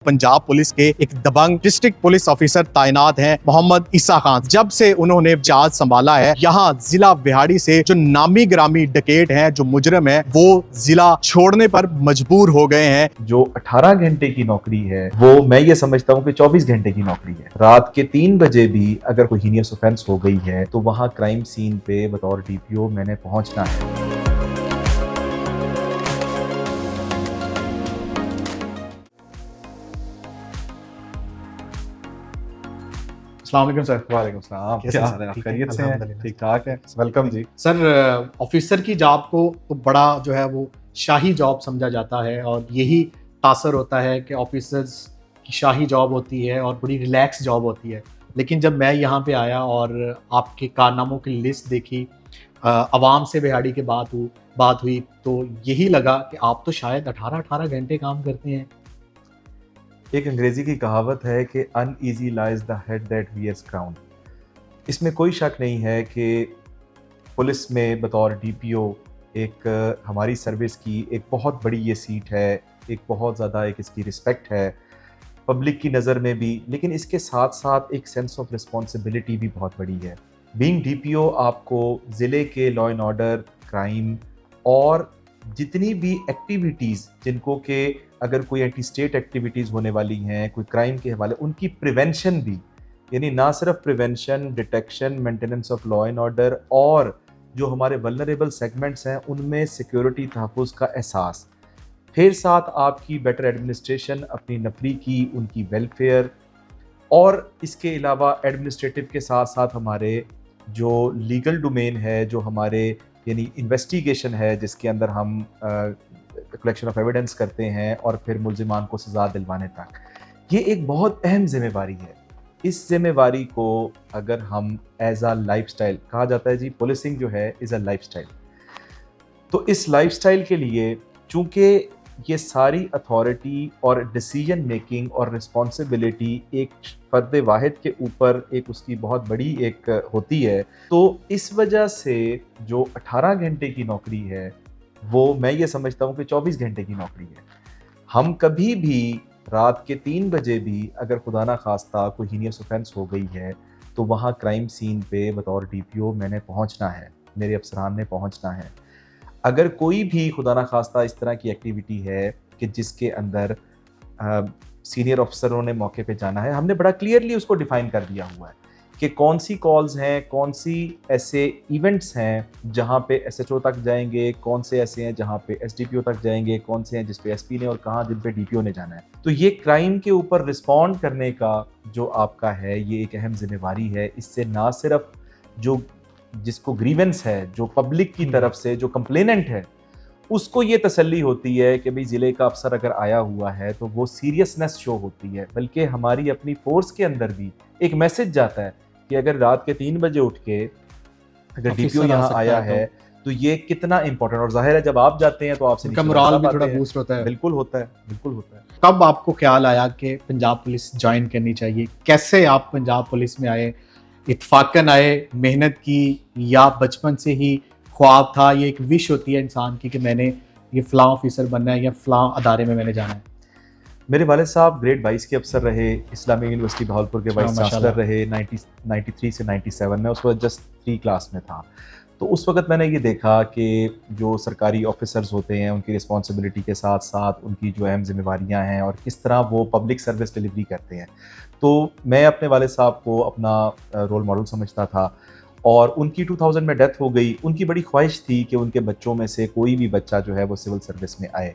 Punjab police के एक दबंग district police officer तैनात हैं मोहम्मद ईसा खान। जब से उन्होंने चार्ज संभाला है, यहाँ जिला बिहाड़ी से जो नामी ग्रामी डकैत हैं, जो मुजरिम हैं, वो जिला छोड़ने पर मजबूर हो गए हैं। जो 18 घंटे की नौकरी है वो मैं ये समझता हूँ कि 24 घंटे की नौकरी है। रात के 3 बजे भी अगर कोई हीनियस ऑफेंस हो गई है तो वहाँ क्राइम सीन पे बतौर डीपीओ मैंने पहुंचना है। अस्सलाम वालेकुम सर। वालेकुम सलाम। कैसे क्या हैं? हाल है? आप ठीक है, खैरियत से हैं? अल्हम्दुलिल्लाह। ठीक ठाक है। वेलकम जी। सर, ऑफिसर की जॉब को तो बड़ा जो है वो शाही जॉब समझा जाता है और यही तासर होता है कि ऑफिसर्स की शाही जॉब होती है और बड़ी रिलैक्स जॉब होती है। लेकिन जब मैं यहाँ पे आया और आपके कारनामों की लिस्ट देखी, अवाम से बिहाड़ी के बात हुई तो यही लगा कि आप तो शायद 18-18 घंटे काम करते हैं। एक अंग्रेजी की कहावत है कि uneasy lies the head that wears crown. इसमें कोई शक नहीं है कि पुलिस में बतौर डीपीओ एक हमारी सर्विस की एक बहुत बड़ी ये सीट है, एक बहुत ज़्यादा एक इसकी रिस्पेक्ट है पब्लिक की नज़र में भी, लेकिन इसके साथ साथ एक सेंस ऑफ रिस्पॉन्सिबिलिटी भी बहुत बड़ी है। बीइंग डीपीओ आपको ज़िले के लॉ एंड ऑर्डर, क्राइम और जितनी भी एक्टिविटीज़ जिनको के अगर कोई एंटी स्टेट एक्टिविटीज़ होने वाली हैं, कोई क्राइम के हवाले, उनकी प्रिवेंशन भी, यानी ना सिर्फ prevention, detection, maintenance of law and order और जो हमारे वल्नरेबल सेगमेंट्स हैं उनमें सिक्योरिटी तहफ़्फ़ुज़ का एहसास, फिर साथ आपकी बेटर एडमिनिस्ट्रेशन, अपनी नफरी की उनकी वेलफेयर, और इसके अलावा एडमिनिस्ट्रेटिव के साथ साथ हमारे जो लीगल डोमेन है, जो हमारे यानी इन्वेस्टिगेशन है जिसके अंदर हम कलेक्शन ऑफ एविडेंस करते हैं और फिर मुल्जिमान को सज़ा दिलवाने तक, ये एक बहुत अहम जिम्मेवारी है। इस जिम्मेवारी को अगर हम एज अ लाइफस्टाइल, कहा जाता है जी पुलिसिंग जो है इज़ अ लाइफस्टाइल, तो इस लाइफस्टाइल के लिए चूँकि ये सारी अथॉरिटी और डिसीजन मेकिंग और रिस्पॉन्सिबिलिटी एक फ़र्द वाहिद के ऊपर एक उसकी बहुत बड़ी एक होती है, तो इस वजह से जो 18 घंटे की नौकरी है वो मैं ये समझता हूँ कि 24 घंटे की नौकरी है। हम कभी भी रात के 3 बजे भी अगर खुदा ना खास्ता कोई हीनियस ऑफेंस हो गई है तो वहाँ क्राइम सीन पे बतौर डीपीओ मैंने पहुँचना है, मेरे अफसरान ने पहुँचना है। अगर कोई भी खुदा ना खास्ता इस तरह की एक्टिविटी है कि जिसके अंदर सीनियर अफसरों ने मौके पे जाना है, हमने बड़ा क्लियरली उसको डिफ़ाइन कर दिया हुआ है कि कौन सी कॉल्स हैं, कौन सी ऐसे इवेंट्स हैं जहाँ पे एसएचओ तक जाएंगे, कौन से ऐसे हैं जहाँ पे एसडीपीओ तक जाएंगे, कौन से हैं जिस पे एसपी ने और कहाँ जिन पे डीपीओ ने जाना है। तो ये क्राइम के ऊपर रिस्पॉन्ड करने का जो आपका है ये एक अहम जिम्मेवारी है। इससे ना सिर्फ जो जिसको ग्रीवेंस है, जो पब्लिक की तरफ से जो कंप्लेनेंट है, उसको ये तसल्ली होती है कि भाई ज़िले का अफसर अगर आया हुआ है तो वो सीरियसनेस शो होती है, बल्कि हमारी अपनी फोर्स के अंदर भी एक मैसेज जाता है कि अगर रात के 3 बजे उठ के अगर डीपीओ यहाँ आया है तो ये कितना इंपॉर्टेंट, और जाहिर है जब आप जाते हैं तो आपसे उनका मोराल भी थोड़ा बूस्ट होता है। बिल्कुल होता है, बिल्कुल होता है। कब आपको ख्याल आया कि पंजाब पुलिस ज्वाइन करनी चाहिए? कैसे आप पंजाब पुलिस में आए? इत्फाकन आए, मेहनत की, या बचपन से ही ख्वाब था? ये एक विश होती है इंसान की कि मैंने ये फ़लाँ ऑफिसर बनना है या फ़लाँ अदारे में मैंने जाना है। मेरे वालिद साहब ग्रेड 22 के अफसर रहे, इस्लामिक यूनिवर्सिटी बहावलपुर के वाइस चांसलर रहे 93 से 97 में, उस वक्त जस्ट 3 क्लास में था। तो उस वक्त मैंने ये देखा कि जो सरकारी ऑफिसर्स होते हैं उनकी रिस्पॉन्सिबिलिटी के साथ साथ उनकी जो अहम जिम्मेवारियाँ हैं और किस तरह वो पब्लिक सर्विस डिलीवरी करते हैं। तो मैं अपने वालिद साहब को अपना रोल मॉडल समझता था, और उनकी 2000 में डेथ हो गई। उनकी बड़ी ख्वाहिश थी कि उनके बच्चों में से कोई भी बच्चा जो है वो सिविल सर्विस में आए,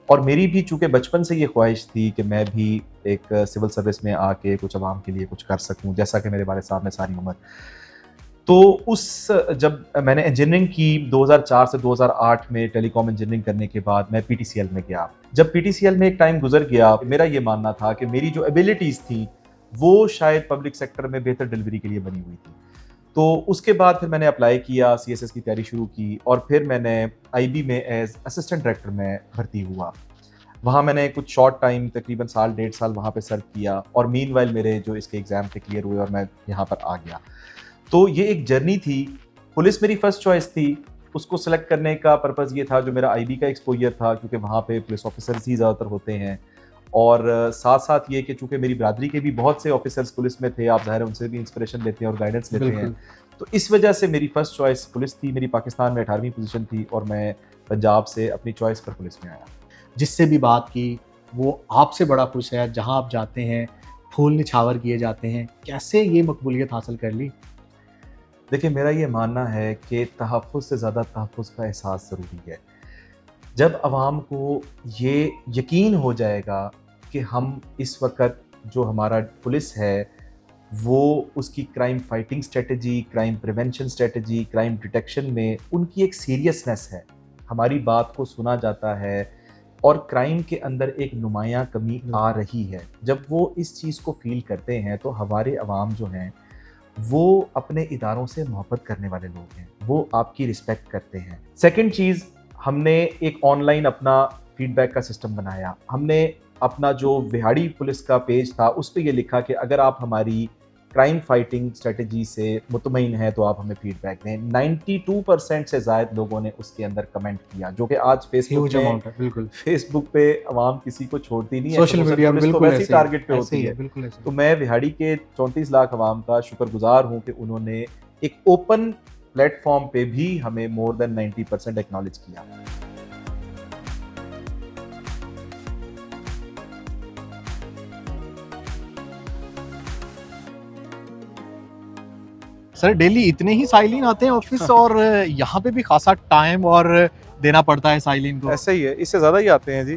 और मेरी भी चूँकि बचपन से ये ख्वाहिश थी कि मैं भी एक सिविल सर्विस में आके कुछ आवाम के लिए कुछ कर सकूँ, जैसा कि मेरे वालिद साहब ने सारी उम्र। तो जब मैंने इंजीनियरिंग की 2004 से 2008 में टेलीकॉम इंजीनियरिंग करने के बाद मैं पीटीसीएल में गया। जब पीटीसीएल में एक टाइम गुजर गया, मेरा ये मानना था कि मेरी जो एबिलिटीज़ थी वो शायद पब्लिक सेक्टर में बेहतर डिलीवरी के लिए बनी हुई थी। तो उसके बाद फिर मैंने अप्लाई किया, सीएसएस की तैयारी शुरू की, और फिर मैंने आईबी में एज असिस्टेंट डायरेक्टर में भर्ती हुआ। वहाँ मैंने कुछ शॉर्ट टाइम, तकरीबन साल 1.5 साल वहाँ पे सर्व किया, और मीनवाइल मेरे जो इसके एग्ज़ाम थे क्लियर हुए और मैं यहाँ पर आ गया। तो ये एक जर्नी थी। पुलिस मेरी फर्स्ट चॉइस थी, उसको सेलेक्ट करने का पर्पज़ ये था जो मेरा आईबी का एक्सपोजर था, क्योंकि वहाँ पे पुलिस ऑफिसर्स ही ज़्यादातर होते हैं, और साथ साथ ये कि चूंकि मेरी बरादरी के भी बहुत से ऑफिसर्स पुलिस में थे, आप ज़ाहिर है उनसे भी इंस्पिरेशन लेते हैं और गाइडेंस लेते हैं, तो इस वजह से मेरी फर्स्ट चॉइस पुलिस थी। मेरी पाकिस्तान में 18वीं पोजीशन थी और मैं पंजाब से अपनी चॉइस पर पुलिस में आया। जिससे भी बात की वो आपसे बड़ा खुश है, जहाँ आप जाते हैं फूल निछावर किए जाते हैं। कैसे ये मकबूलियत हासिल कर ली? देखिए, मेरा ये मानना है कि तहफ़्फ़ुज़ से ज़्यादा तहफ़्फ़ुज़ का एहसास ज़रूरी है। जब आवाम को ये यकीन हो जाएगा कि हम इस वक़्त जो हमारा पुलिस है, वो उसकी crime fighting strategy, crime prevention strategy, crime detection में उनकी एक सीरियसनेस है, हमारी बात को सुना जाता है और क्राइम के अंदर एक नुमायाँ कमी आ रही है। जब वो इस चीज़ को फ़ील करते हैं तो हमारे अवाम जो हैं वो अपने इदारों से मोहब्बत करने वाले लोग हैं, वो आपकी रिस्पेक्ट करते हैं। सेकंड चीज़, हमने एक ऑनलाइन अपना फीडबैक का सिस्टम बनाया। हमने अपना जो विहाड़ी पुलिस का पेज था उस पे ये लिखा कि अगर आप हमारी क्राइम फाइटिंग स्ट्रेटजी से मुतमईन हैं तो आप हमें फीडबैक दें। 92% से ज़ायद लोगों ने उसके अंदर कमेंट किया, जो कि आज फेसबुक पे आवाम किसी को छोड़ती नहीं है, सोशल मीडिया पुलिस तो वैसे ही टारगेट पे होती है। बिल्कुल ऐसे। तो मैं विहाड़ी के 34 लाख आवाम का शुक्रगुजार हूँ कि उन्होंने एक ओपन प्लेटफॉर्म पे भी हमें मोर देन 90% एक्नॉलेज किया। सर डेली इतने ही साइलिन आते हैं ऑफिस और यहाँ पे भी खासा टाइम और देना पड़ता है साइलिन को? ऐसे ही है, इससे ज़्यादा ही आते हैं जी।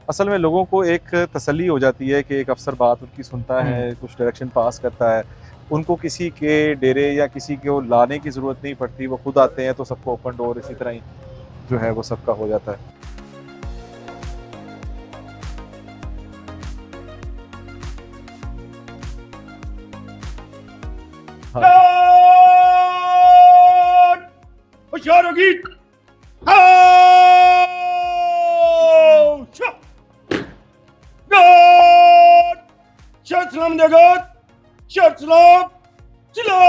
असल में लोगों को एक तसल्ली हो जाती है कि एक अफसर बात उनकी सुनता है, कुछ डायरेक्शन पास करता है, उनको किसी के डेरे या किसी को लाने की ज़रूरत नहीं पड़ती, वो खुद आते हैं तो सबको ओपन डोर इसी तरह ही जो है वो सबका हो जाता है। होशियार होगी। सलाम जगत, सलाम चलो।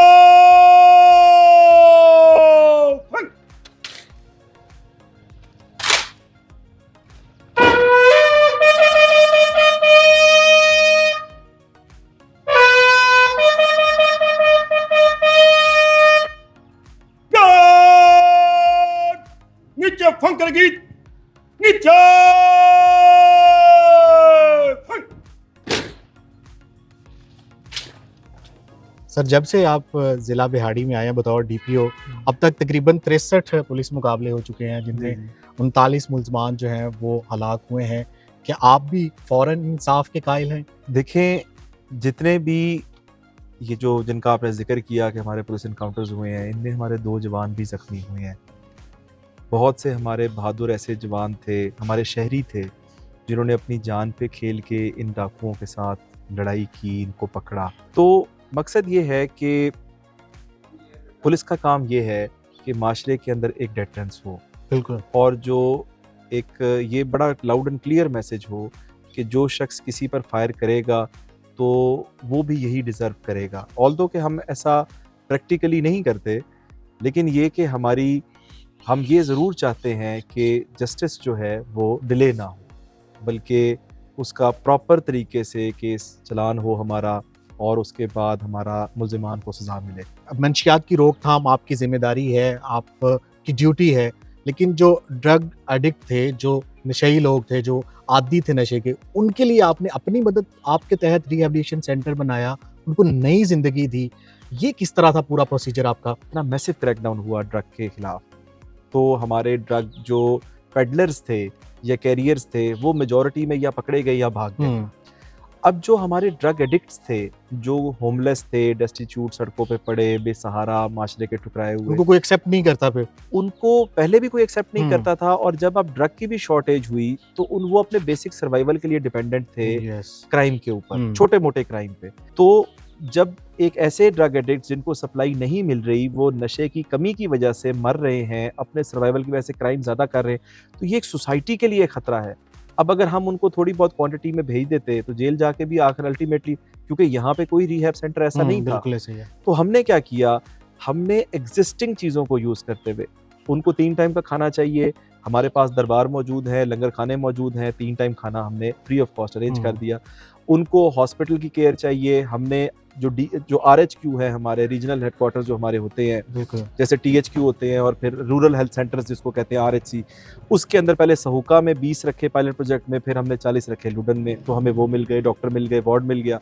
नीचे फंक करेगी, नीचे फंक। सर जब से आप ज़िला बिहाड़ी में आए हैं बतौर डीपीओ, अब तक तकरीबन 63 पुलिस मुकाबले हो चुके हैं, जिनमें 39 मुल्ज़मान जो हैं वो हलाक हुए हैं। क्या आप भी फ़ौरन इंसाफ के कायल हैं? देखें, जितने भी ये जो जिनका आपने जिक्र किया कि हमारे पुलिस इनकाउंटर्स हुए हैं, इनमें हमारे 2 जवान भी ज़ख्मी हुए हैं। बहुत से हमारे बहादुर ऐसे जवान थे, हमारे शहरी थे, जिन्होंने अपनी जान पे खेल के इन डाकुओं के साथ लड़ाई की, इनको पकड़ा। तो मकसद ये है कि पुलिस का काम ये है कि माशरे के अंदर एक डेटरेंस हो, बिल्कुल, और जो एक ये बड़ा लाउड एंड क्लियर मैसेज हो कि जो शख्स किसी पर फायर करेगा तो वो भी यही डिज़र्व करेगा। ऑल्दो कि हम ऐसा प्रैक्टिकली नहीं करते, लेकिन ये कि हम ये ज़रूर चाहते हैं कि जस्टिस जो है वो डिले ना हो, बल्कि उसका प्रॉपर तरीके से केस चलान हो हमारा, और उसके बाद हमारा मुल्ज़िमान को सज़ा मिले। अब मंशियात की रोकथाम आपकी ज़िम्मेदारी है, आपकी ड्यूटी है, लेकिन जो ड्रग एडिक्ट थे, जो नशेई लोग थे, जो आदी थे नशे के, उनके लिए आपने अपनी मदद आपके तहत रिहैबिलिटेशन सेंटर बनाया, उनको नई ज़िंदगी दी। ये किस तरह था पूरा प्रोसीजर आपका? इतना मैसिव क्रैकडाउन हुआ ड्रग के खिलाफ, तो हमारे ड्रग जो पेडलर्स थे या कैरियर्स थे वो मेजॉरिटी में या पकड़े गए या भाग गए। अब जो हमारे ड्रग एडिक्ट्स थे, जो होमलेस थे, डेस्टिट्यूट, सड़कों पे पड़े, बेसहारा, माशरे के ठुकराए हुए, उनको कोई एक्सेप्ट नहीं करता, फिर उनको पहले भी कोई एक्सेप्ट नहीं करता था, और जब अब ड्रग की भी शॉर्टेज हुई तो वो अपने बेसिक सर्वाइवल के लिए डिपेंडेंट थे क्राइम के ऊपर, छोटे मोटे क्राइम पे। तो जब एक ऐसे ड्रग एडिक्ट जिनको सप्लाई नहीं मिल रही, वो नशे की कमी की वजह से मर रहे हैं, अपने सर्वाइवल की वजह से क्राइम ज़्यादा कर रहे हैं, तो ये एक सोसाइटी के लिए खतरा है। अब अगर हम उनको थोड़ी बहुत क्वांटिटी में भेज देते तो जेल जाके भी आखिर अल्टीमेटली, क्योंकि यहाँ पे कोई रिहैब सेंटर ऐसा नहीं था, तो हमने क्या किया, हमने एग्जिस्टिंग चीज़ों को यूज़ करते हुए, उनको 3 टाइम का खाना चाहिए, हमारे पास दरबार मौजूद है, लंगर खाने मौजूद हैं, 3 टाइम खाना हमने फ्री ऑफ कॉस्ट अरेंज कर दिया। उनको हॉस्पिटल की केयर चाहिए, हमने जो RHQ है, हमारे रीजनल हेडक्वार्टर्स जो हमारे होते हैं, जैसे THQ होते हैं और फिर रूरल हेल्थ सेंटर्स जिसको कहते हैं RHC, उसके अंदर पहले सहूका में 20 रखे पायलट प्रोजेक्ट में, फिर हमने 40 रखे लुडन में, तो हमें वो मिल गए, डॉक्टर मिल गए, वार्ड मिल गया,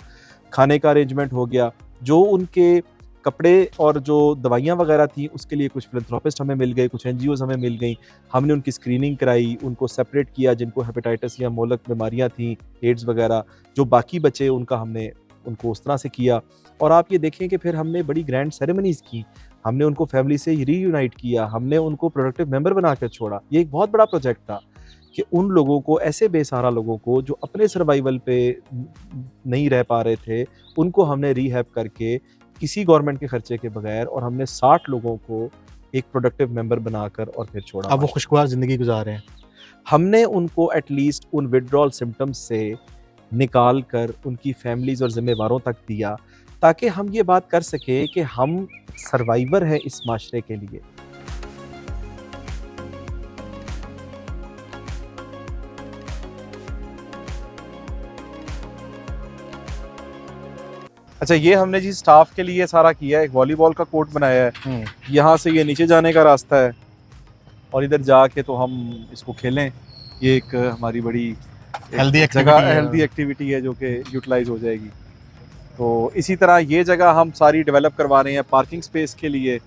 खाने का अरेंजमेंट हो गया। जो उनके कपड़े और जो दवाइयाँ वगैरह थी उसके लिए कुछ फिलैंथ्रोपिस्ट हमें मिल गए, कुछ NGOs हमें मिल गई, हमने उनकी स्क्रीनिंग कराई, उनको सेपरेट किया, जिनको हेपेटाइटिस या मोलक बीमारियाँ थी, एड्स वगैरह, जो बाकी बचे उनका हमने उनको उस तरह से किया। और आप ये देखें कि फिर हमने बड़ी ग्रैंड सेरेमनीज़ की, हमने उनको फैमिली से रीयूनाइट किया, हमने उनको प्रोडक्टिव मेंबर बना कर छोड़ा। ये एक बहुत बड़ा प्रोजेक्ट था कि उन लोगों को, ऐसे बेसहारा लोगों को जो अपने सर्वाइवल पे नहीं रह पा रहे थे, उनको हमने रीहैब करके किसी गवर्नमेंट के खर्चे के बगैर, और हमने 60 लोगों को एक प्रोडक्टिव मेंबर बनाकर और फिर छोड़ा। अब वो खुशगवार ज़िंदगी गुजार रहे हैं। हमने उनको एटलीस्ट उन विड्रॉल सिम्टम्स से निकाल कर उनकी फैमिलीज़ और ज़िम्मेवारों तक दिया, ताकि हम ये बात कर सकें कि हम सर्वाइवर हैं इस माशरे के लिए। अच्छा, ये हमने जी स्टाफ के लिए सारा किया है, एक वॉलीबॉल का कोर्ट बनाया है, यहाँ से ये नीचे जाने का रास्ता है और इधर जाके तो हम इसको खेलें। ये एक हमारी बड़ी हेल्दी एक्टिविटी है जो कि यूटिलाइज हो जाएगी। तो इसी तरह ये जगह हम सारी डेवलप करवा रहे हैं पार्किंग स्पेस के लिए।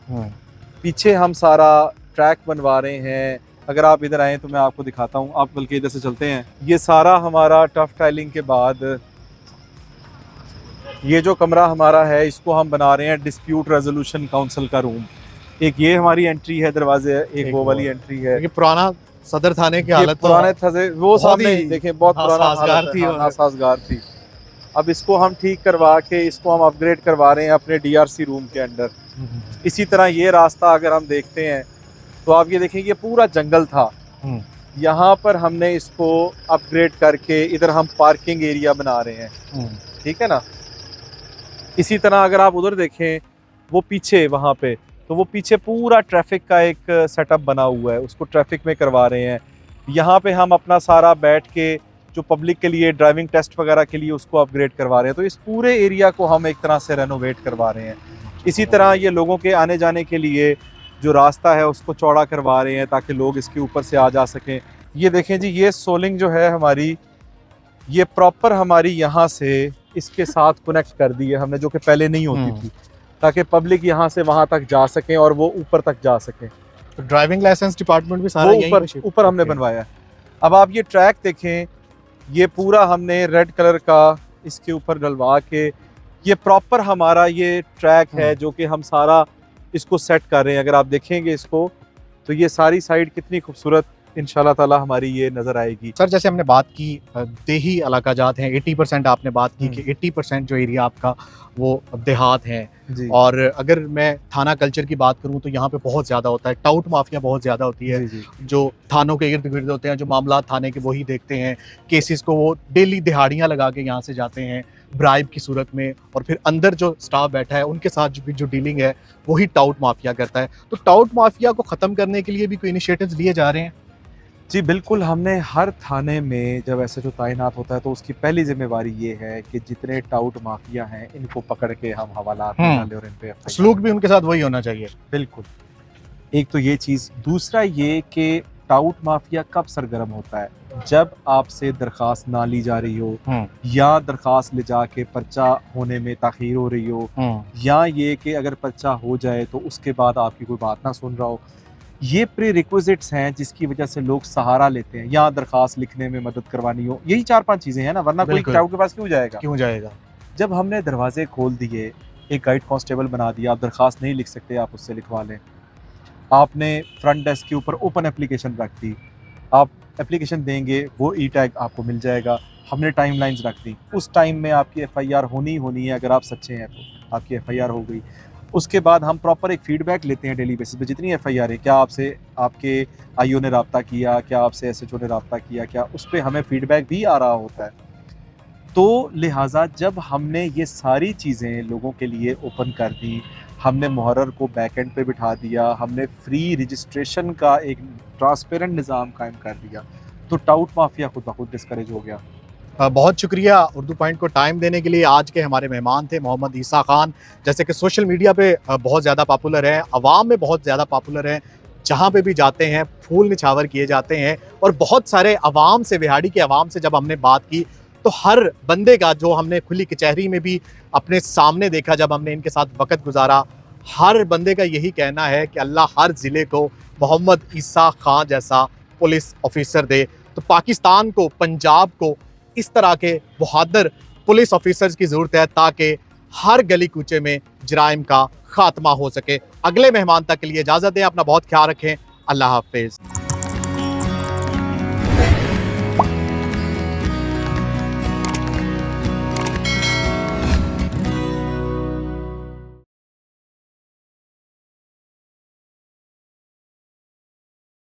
पीछे हम सारा ट्रैक बनवा रहे हैं। अगर आप इधर आएँ तो मैं आपको दिखाता हूँ, आप बल्कि इधर से चलते हैं। ये सारा हमारा टफ टाइलिंग के बाद ये जो कमरा हमारा है, इसको हम बना रहे हैं डिस्प्यूट रेजोल्यूशन काउंसिल का रूम। एक ये हमारी एंट्री है, दरवाजे, एक वो वाली एंट्री है। ये पुराना सदर थाने की हालत, पुराने थाने वो सामने देखें, बहुत पुराना नासाजगार थी। अब इसको हम ठीक करवा के इसको हम अपग्रेड करवा रहे हैं अपने DRC रूम के अंदर। इसी तरह ये रास्ता अगर हम देखते हैं तो आप ये देखें, ये पूरा जंगल था, यहाँ पर हमने इसको अपग्रेड करके इधर हम पार्किंग एरिया बना रहे हैं, ठीक है ना। इसी तरह अगर आप उधर देखें, वो पीछे वहाँ पे, तो वो पीछे पूरा ट्रैफिक का एक सेटअप बना हुआ है, उसको ट्रैफिक में करवा रहे हैं। यहाँ पे हम अपना सारा बैठ के जो पब्लिक के लिए ड्राइविंग टेस्ट वगैरह के लिए उसको अपग्रेड करवा रहे हैं। तो इस पूरे एरिया को हम एक तरह से रेनोवेट करवा रहे हैं। इसी तरह ये लोगों के आने जाने के लिए जो रास्ता है उसको चौड़ा करवा रहे हैं ताकि लोग इसके ऊपर से आ जा सकें। ये देखें जी, ये सोलिंग जो है हमारी, ये प्रॉपर हमारी यहाँ से इसके साथ कनेक्ट कर दी है हमने, जो कि पहले नहीं होती थी, ताकि पब्लिक यहाँ से वहाँ तक जा सकें और वो ऊपर तक जा सकें। तो ड्राइविंग लाइसेंस डिपार्टमेंट भी सारा ऊपर हमने बनवाया है। अब आप ये ट्रैक देखें, ये पूरा हमने रेड कलर का इसके ऊपर डलवा के, ये प्रॉपर हमारा ये ट्रैक है जो कि हम सारा इसको सेट कर रहे हैं। अगर आप देखेंगे इसको तो ये सारी साइड कितनी खूबसूरत इंशाल्लाह ताला हमारी ये नज़र आएगी। सर, जैसे हमने बात की देही इलाका जात हैं, 80% आपने बात की कि 80% जो एरिया आपका वो देहात है जी। और अगर मैं थाना कल्चर की बात करूं तो यहाँ पे बहुत ज़्यादा होता है, टाउट माफिया बहुत ज़्यादा होती है। जी। जो थानों के इर्द गिर्द होते हैं, जो मामला थाने के वही देखते हैं, केसेस को वो डेली दिहाड़ियाँ लगा के यहाँ से जाते हैं ब्राइब की सूरत में, और फिर अंदर जो स्टाफ बैठा है उनके साथ जो डीलिंग है वही टाउट माफिया करता है। तो टाउट माफिया को ख़त्म करने के लिए भी कोई इनिशिएटिव्स लिए जा रहे हैं? जी बिल्कुल, हमने हर थाने में जब ऐसे जो तैनात होता है तो उसकी पहली जिम्मेवारी ये है कि जितने टाउट माफिया हैं इनको पकड़ के हम हवालात में डालें और इन पे सलूक भी उनके साथ वही होना चाहिए। बिल्कुल, एक तो ये चीज़। दूसरा ये कि टाउट माफिया कब सरगर्म होता है, जब आपसे दरख्वास्त ना ली जा रही हो, या दरख्वास्त ले जाके पर्चा होने में ताखीर हो रही हो, या ये कि अगर पर्चा हो जाए तो उसके बाद आपकी कोई बात ना सुन रहा हो। ये प्री रिक्विजिट्स हैं जिसकी वजह से लोग सहारा लेते हैं, या दरख्वास्त लिखने में मदद करवानी हो, यही 4-5 चीज़ें हैं ना, वरना कोई टाउट के पास क्यों जाएगा। जब हमने दरवाजे खोल दिए, एक गाइड कांस्टेबल बना दिया, आप दरख्वास्त नहीं लिख सकते, आप उससे लिखवा लें। आपने फ्रंट डेस्क के ऊपर ओपन एप्लीकेशन रख दी, आप एप्लीकेशन देंगे, वो ई-टैग आपको मिल जाएगा। हमने टाइम लाइन्स रख दी, उस टाइम में आपकी FIR होनी है। अगर आप सच्चे हैं तो आपकी FIR हो गई। उसके बाद हम प्रॉपर एक फीडबैक लेते हैं डेली बेसिस पे, जितनी FIR है, क्या आपसे आपके IO ने रब्ता किया, क्या आपसे SHO ने रब्ता किया, क्या उस पर हमें फीडबैक भी आ रहा होता है। तो लिहाजा जब हमने ये सारी चीज़ें लोगों के लिए ओपन कर दी, हमने मुहर्रर को बैक एंड पे बिठा दिया, हमने फ्री रजिस्ट्रेशन का एक ट्रांसपेरेंट निज़ाम कायम कर दिया, तो टाउट माफिया खुद ब खुद डिस्करेज हो गया। बहुत शुक्रिया उर्दू पॉइंट को टाइम देने के लिए। आज के हमारे मेहमान थे मोहम्मद ईसा खान, जैसे कि सोशल मीडिया पे बहुत ज़्यादा पॉपुलर है, आवाम में बहुत ज़्यादा पॉपुलर है, जहाँ पे भी जाते हैं फूल निछावर किए जाते हैं। और बहुत सारे आवाम से, बिहाड़ी के आवाम से जब हमने बात की तो हर बंदे का, जो हमने खुली कचहरी में भी अपने सामने देखा जब हमने इनके साथ वक्त गुजारा, हर बंदे का यही कहना है कि अल्लाह हर ज़िले को मोहम्मद ईसा खान जैसा पुलिस ऑफिसर दे। तो पाकिस्तान को, पंजाब को इस तरह के बहादुर पुलिस ऑफिसर्स की ज़रूरत है ताकि हर गली कूचे में जराइम का खात्मा हो सके। अगले मेहमान तक के लिए इजाज़त दें, अपना बहुत ख्याल रखें। अल्लाह हाफिज़।